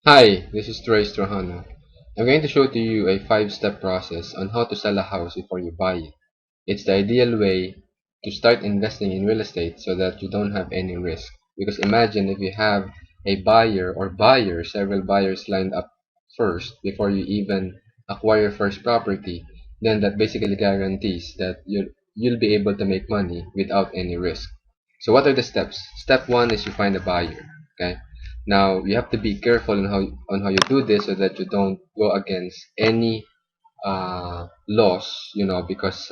Hi, this is Troy Strahana. I'm going to show to you a 5-step process on how to sell a house before you buy it. It's the ideal way to start investing in real estate so that you don't have any risk. Because imagine if you have a buyer or buyers, several buyers lined up first before you even acquire your first property, then that basically guarantees that you'll be able to make money without any risk. So what are the steps? Step one is you find a buyer. Okay. Now you have to be careful on how you do this so that you don't go against any laws. Because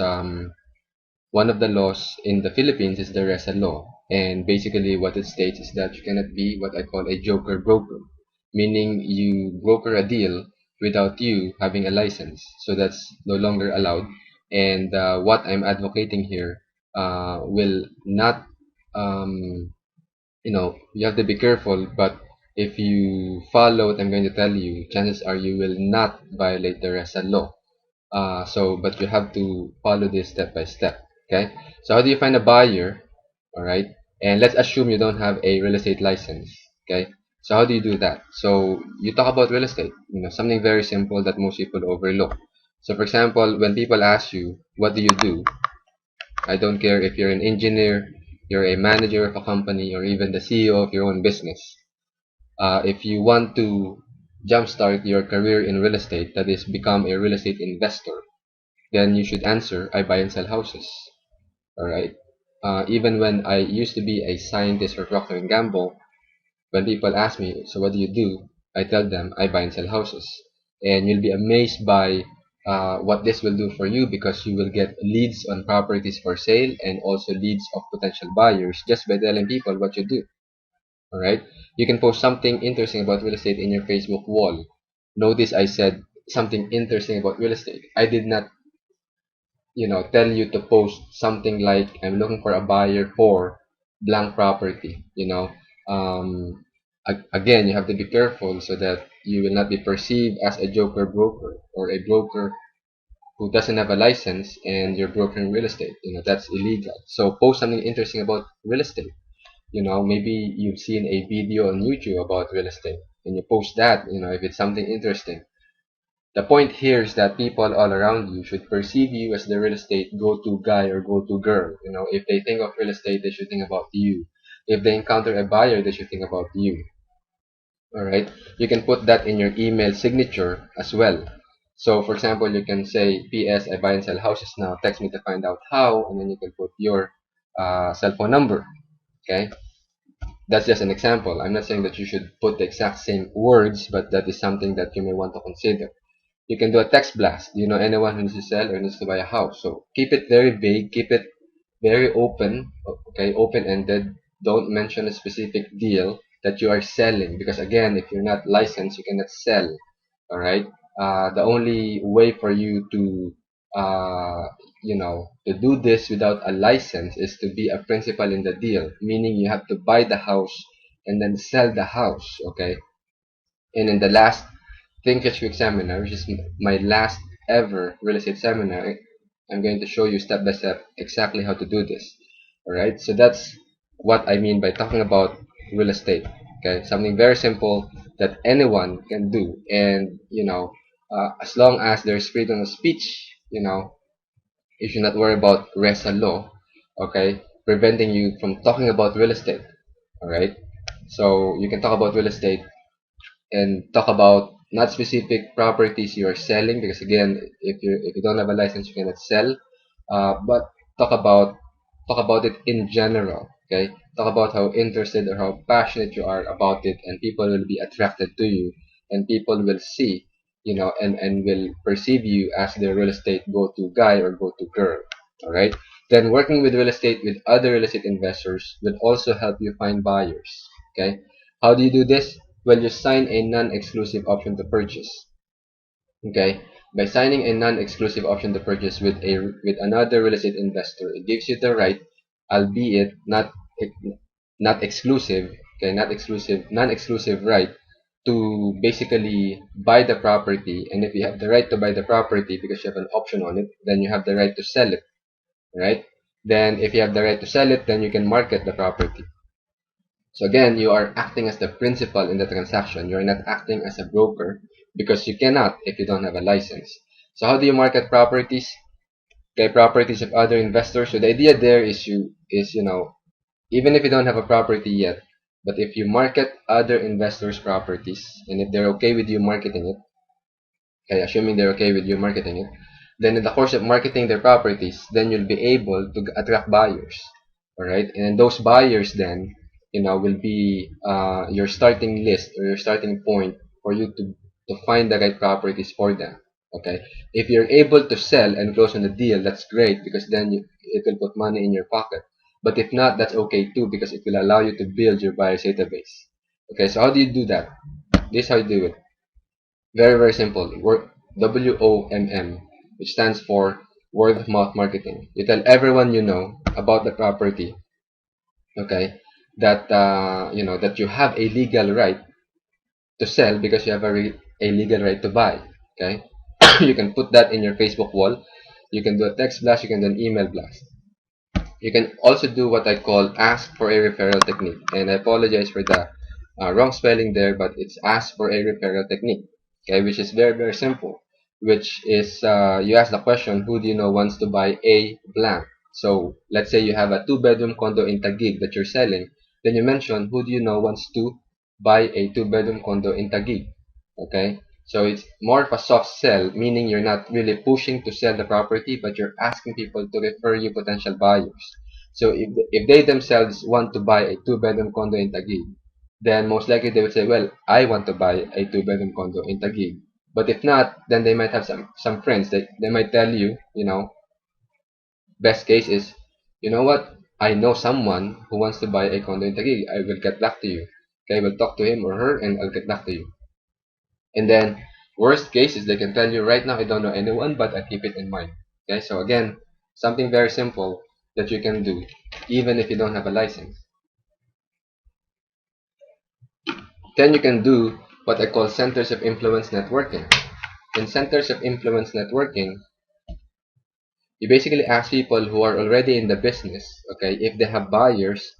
one of the laws in the Philippines is the RESA law, and basically what it states is that you cannot be what I call a joker broker, meaning you broker a deal without you having a license. So that's no longer allowed. And what I'm advocating here will not you have to be careful, but if you follow what I'm going to tell you, chances are you will not violate the RESA law. But you have to follow this step by step. Okay. So how do you find a buyer? All right. And let's assume you don't have a real estate license. Okay. So how do you do that? So you talk about real estate. Something very simple that most people overlook. So for example, when people ask you, what do you do? I don't care if you're an engineer, you're a manager of a company, or even the CEO of your own business. If you want to jumpstart your career in real estate, that is, become a real estate investor, then you should answer, I buy and sell houses. Alright? Even when I used to be a scientist for Procter& and Gamble, when people ask me, so what do you do? I tell them, I buy and sell houses. And you'll be amazed by what this will do for you because you will get leads on properties for sale and also leads of potential buyers just by telling people what you do. Alright? You can post something interesting about real estate in your Facebook wall. Notice I said something interesting about real estate. I did not tell you to post something like I'm looking for a buyer for blank property. Again, you have to be careful so that you will not be perceived as a joker broker or a broker who doesn't have a license and you're brokering real estate. That's illegal. So post something interesting about real estate. Maybe you've seen a video on YouTube about real estate and you post that, if it's something interesting. The point here is that people all around you should perceive you as the real estate go-to guy or go-to girl. If they think of real estate, they should think about you. If they encounter a buyer, they should think about you. All right. You can put that in your email signature as well. So, for example, you can say, "P.S. I buy and sell houses now. Text me to find out how," and then you can put your cell phone number. Okay. That's just an example. I'm not saying that you should put the exact same words, but that is something that you may want to consider. You can do a text blast. Do you know anyone who needs to sell or needs to buy a house? So keep it very vague, keep it very open, okay, open-ended. Don't mention a specific deal that you are selling because again, if you're not licensed, you cannot sell. All right. The only way for you to, to do this without a license is to be a principal in the deal, meaning you have to buy the house and then sell the house. Okay. And in the last Think Rich Quick seminar, which is my last ever real estate seminar, I'm going to show you step by step exactly how to do this. Alright, so that's what I mean by talking about real estate. Okay, something very simple that anyone can do. And, as long as there's freedom of speech, you should not worry about RESA law, okay, preventing you from talking about real estate. Alright, so you can talk about real estate and talk about not specific properties you are selling because again if you don't have a license you cannot sell but talk about it in general. Okay, talk about how interested or how passionate you are about it and people will be attracted to you and people will see and will perceive you as the real estate go-to guy or go-to girl. All right, then working with real estate with other real estate investors will also help you find buyers. Okay, how do you do this? Well, you sign a non-exclusive option to purchase. Okay, by signing a non-exclusive option to purchase with another real estate investor, it gives you the right, albeit not exclusive, okay, not exclusive, non-exclusive right to basically buy the property. And if you have the right to buy the property because you have an option on it, then you have the right to sell it, right? Then if you have the right to sell it, then you can market the property. So again, you are acting as the principal in the transaction. You're not acting as a broker because you cannot if you don't have a license. So how do you market properties? Okay, properties of other investors. So the idea there is even if you don't have a property yet, but if you market other investors' properties, and if they're okay with you marketing it, okay, assuming they're okay with you marketing it, then in the course of marketing their properties, then you'll be able to attract buyers. All right, and those buyers then, will be your starting list or your starting point for you to find the right properties for them. Okay, if you're able to sell and close on the deal, that's great because then it will put money in your pocket. But if not, that's okay too because it will allow you to build your buyers database. Okay, so how do you do that? This is how you do it. Very, very simple. WOMM, which stands for word of mouth marketing. You tell everyone you know about the property, okay, that you have a legal right to sell because you have a legal right to buy, okay. You can put that in your Facebook wall. You can do a text blast. You can do an email blast. You can also do what I call ask for a referral technique. And I apologize for the wrong spelling there, but it's ask for a referral technique, okay, which is very, very simple. Which is you ask the question, who do you know wants to buy a blank? So let's say you have a two-bedroom condo in Taguig that you're selling. Then you mention, who do you know wants to buy a two-bedroom condo in Taguig? Okay, so it's more of a soft sell, meaning you're not really pushing to sell the property, but you're asking people to refer you potential buyers. So if they themselves want to buy a two-bedroom condo in Taguig, then most likely they would say, well, I want to buy a two-bedroom condo in Taguig. But if not, then they might have some friends. They might tell you, best case is, you know what, I know someone who wants to buy a condo in Taguig. I will get back to you. Okay, we'll talk to him or her and I'll get back to you. And then worst case is they can tell you right now, I don't know anyone, but I keep it in mind. Okay, so again, something very simple that you can do even if you don't have a license. Then you can do what I call centers of influence networking. In centers of influence networking, you basically ask people who are already in the business, okay, if they have buyers,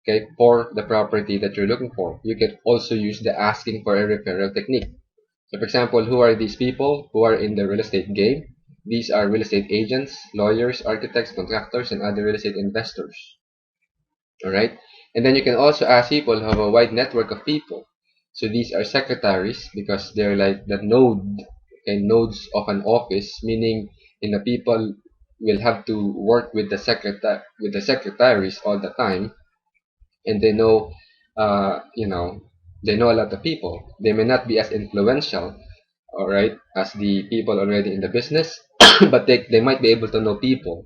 okay, for the property that you're looking for. You can also use the asking for a referral technique. So for example, who are these people who are in the real estate game? These are real estate agents, lawyers, architects, contractors, and other real estate investors. Alright? And then you can also ask people who have a wide network of people. So these are secretaries because they're like the nodes of an office, meaning the people will have to work with the secretaries all the time, and they know a lot of people. They may not be as influential, all right, as the people already in the business, but they might be able to know people,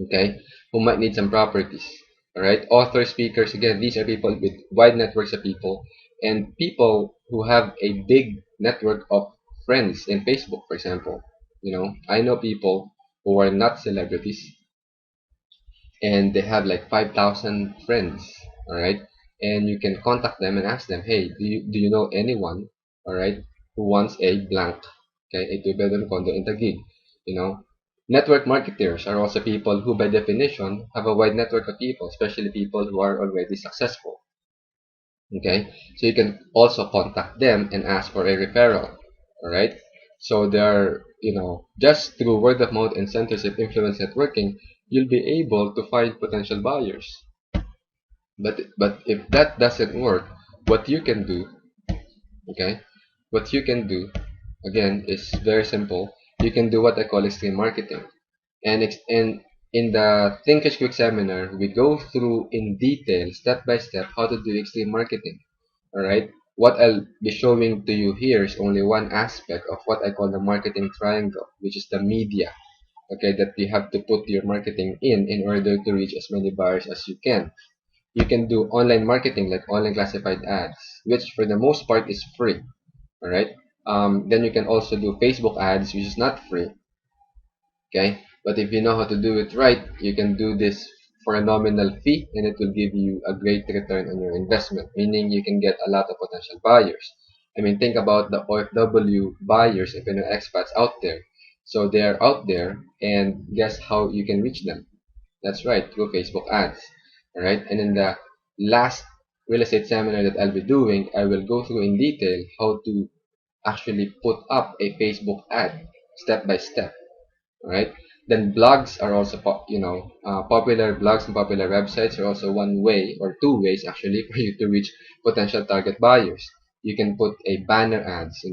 okay, who might need some properties. All right, authors, speakers, again, these are people with wide networks of people and people who have a big network of friends in Facebook, for example. I know people who are not celebrities and they have like 5,000 friends, all right, and you can contact them and ask them, hey, do you know anyone, all right, who wants a blank, okay, a two-bedroom condo in Taguig. Network marketers are also people who by definition have a wide network of people, especially people who are already successful, okay, so you can also contact them and ask for a referral, all right. So there, just through word of mouth and centers of influence networking, you'll be able to find potential buyers. But if that doesn't work, what you can do, okay, what you can do again is very simple. You can do what I call extreme marketing. And in the Think Quick seminar, we go through in detail, step by step, how to do extreme marketing. Alright? What I'll be showing to you here is only one aspect of what I call the marketing triangle, which is the media. Okay, that you have to put your marketing in order to reach as many buyers as you can. You can do online marketing like online classified ads, which for the most part is free. Alright? Then you can also do Facebook ads, which is not free. Okay, but if you know how to do it right, you can do this for a nominal fee and it will give you a great return on your investment, meaning you can get a lot of potential buyers. I mean, think about the OFW buyers, if you know expats out there. So they are out there, and guess how you can reach them? That's right, through Facebook ads. All right, and then the last real estate seminar that I'll be doing, I will go through in detail how to actually put up a Facebook ad step by step. Right? Then blogs are also, popular blogs and popular websites are also one way or two ways actually for you to reach potential target buyers. You can put a banner ads,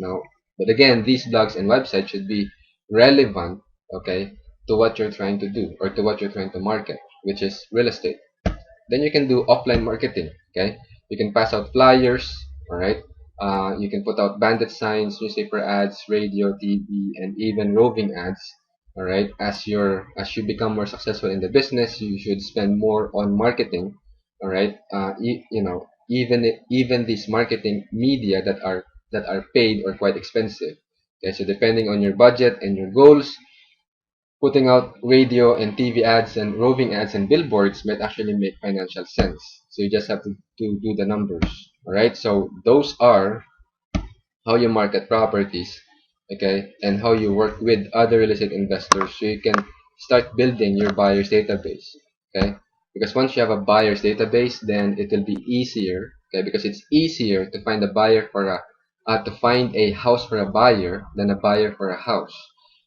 but again, these blogs and websites should be relevant, okay, to what you're trying to do or to what you're trying to market, which is real estate. Then you can do offline marketing. Okay, you can pass out flyers. All right. You can put out bandit signs, newspaper ads, radio, TV, and even roving ads. All right. As you become more successful in the business, you should spend more on marketing. All right. Even these marketing media that are paid or quite expensive. Okay. So depending on your budget and your goals, putting out radio and TV ads and roving ads and billboards might actually make financial sense. So you just have to do the numbers. Alright, so those are how you market properties, okay, and how you work with other real estate investors so you can start building your buyer's database, okay? Because once you have a buyer's database, then it will be easier, okay, because it's easier to find a buyer for to find a house for a buyer than a buyer for a house.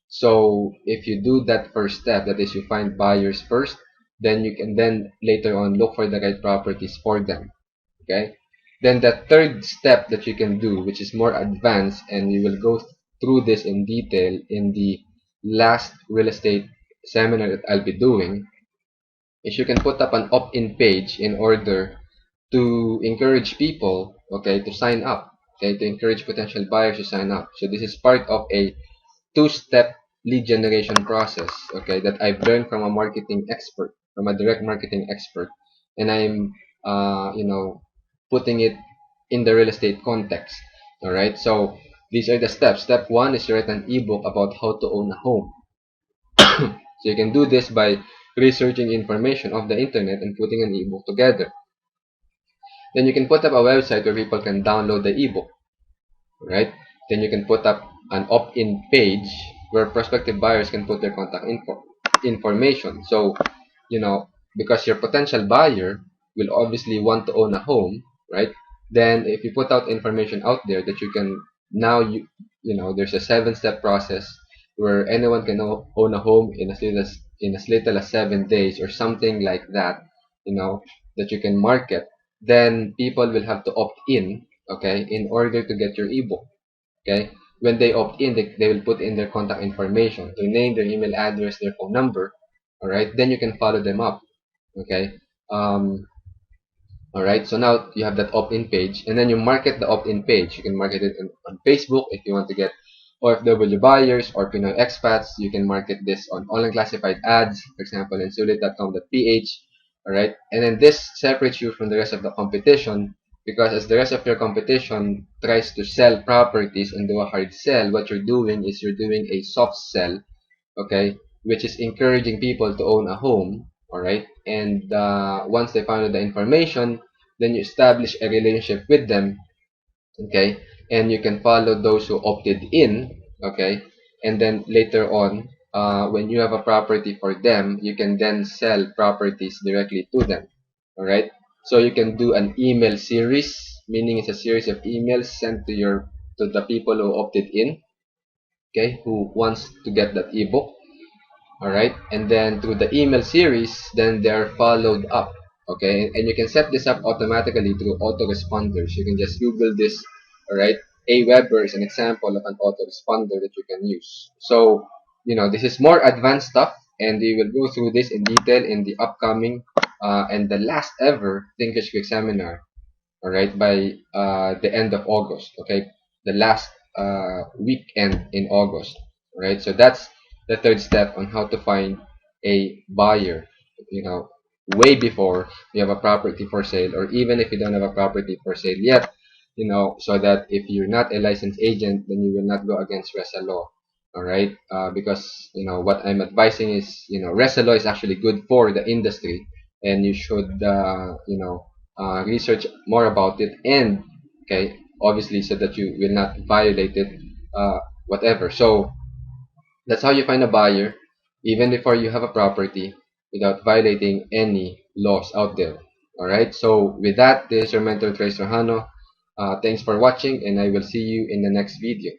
So if you do that first step, that is you find buyers first, then you can then later on look for the right properties for them, okay? Then the third step that you can do, which is more advanced, and we will go through this in detail in the last real estate seminar that I'll be doing, is you can put up an opt-in page in order to encourage people, okay, to sign up, okay, to encourage potential buyers to sign up. So this is part of a two-step lead generation process, okay, that I've learned from a marketing expert, from a direct marketing expert, and I'm, putting it in the real estate context. All right, so these are the steps. Step one is to write an ebook about how to own a home. So you can do this by researching information off the internet and putting an ebook together. Then you can put up a website where people can download the ebook, right? Then you can put up an opt-in page where prospective buyers can put their contact information. So, because your potential buyer will obviously want to own a home, right? Then if you put out information out there that you can now there's a 7-step process where anyone can own a home in as little as 7 days or something like that, that you can market. Then people will have to opt in, okay, in order to get your ebook. Okay, when they opt in, they will put in their contact information, their name, their email address, their phone number. All right, then you can follow them up. Okay, all right, so now you have that opt-in page, and then you market the opt-in page. You can market it on Facebook if you want to get OFW buyers or Pinoy expats. You can market this on online classified ads, for example, in sulit.com.ph. All right, and then this separates you from the rest of the competition, because as the rest of your competition tries to sell properties and do a hard sell, what you're doing is you're doing a soft sell, okay, which is encouraging people to own a home. All right, and once they find out the information, then you establish a relationship with them, okay, and you can follow those who opted in, okay, and then later on, when you have a property for them, you can then sell properties directly to them. All right, so you can do an email series, meaning it's a series of emails sent to the people who opted in, okay, who wants to get that ebook. All right, and then through the email series, then they're followed up, okay, and you can set this up automatically through autoresponders. You can just Google this. All right, Aweber is an example of an autoresponder that you can use. So this is more advanced stuff, and we will go through this in detail in the upcoming and the last ever Thinkers Quick seminar, all right, by the end of August, okay, the last weekend in August. All right, so that's the third step on how to find a buyer, way before you have a property for sale, or even if you don't have a property for sale yet, so that if you're not a licensed agent, then you will not go against RESA law. All right, because what I'm advising is, RESA law is actually good for the industry, and you should research more about it, and okay, obviously, so that you will not violate it, whatever. So that's how you find a buyer, even before you have a property, without violating any laws out there. Alright, so with that, this is your mentor Trace Rojano. Thanks for watching, and I will see you in the next video.